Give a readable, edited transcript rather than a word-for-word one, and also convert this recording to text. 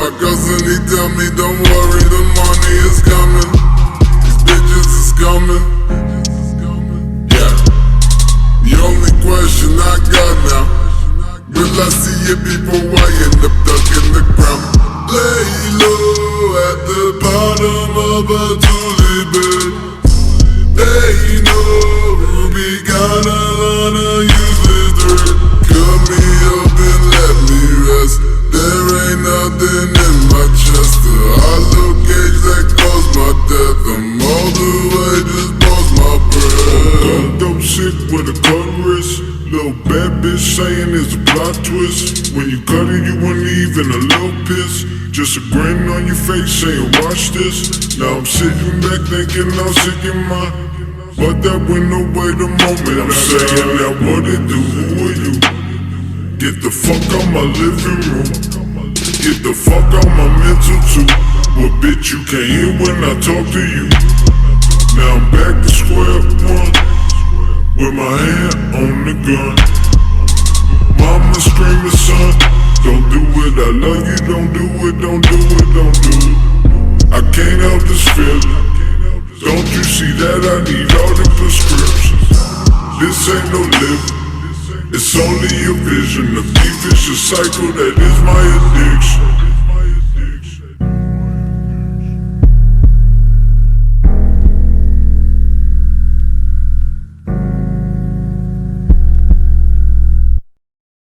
my cousin, he tell me don't worry, the money is coming. These bitches is coming. Yeah. The only question I got now, will I see you before I end up stuck in the ground? Lay low at the bottom of a tulip bed. They know we got a lot of useless dirt. Cut me up and let me rest. There ain't nothing in my chest. A hollow cage that caused my death. I'm all the way just lost my breath. Dope sick with a cut wrist. Little bad bitch saying it's a plot twist. When you cut it, you weren't even a little piss. Just a grin on your face saying watch this. Now I'm sitting back thinking I'm sick in my. But that went away the moment I'm saying now what it do, who are you? Get the fuck out my living room. Get the fuck out my mental too. Well bitch you can't hear when I talk to you. Now I'm back to square one, with my hand on the gun. Mama screaming son, don't do it, I love you, don't do it, don't do it, don't do it. I can't help this feeling. Don't you see that I need all the prescriptions? This ain't no living, it's only a vision. A vicious cycle that is my addiction.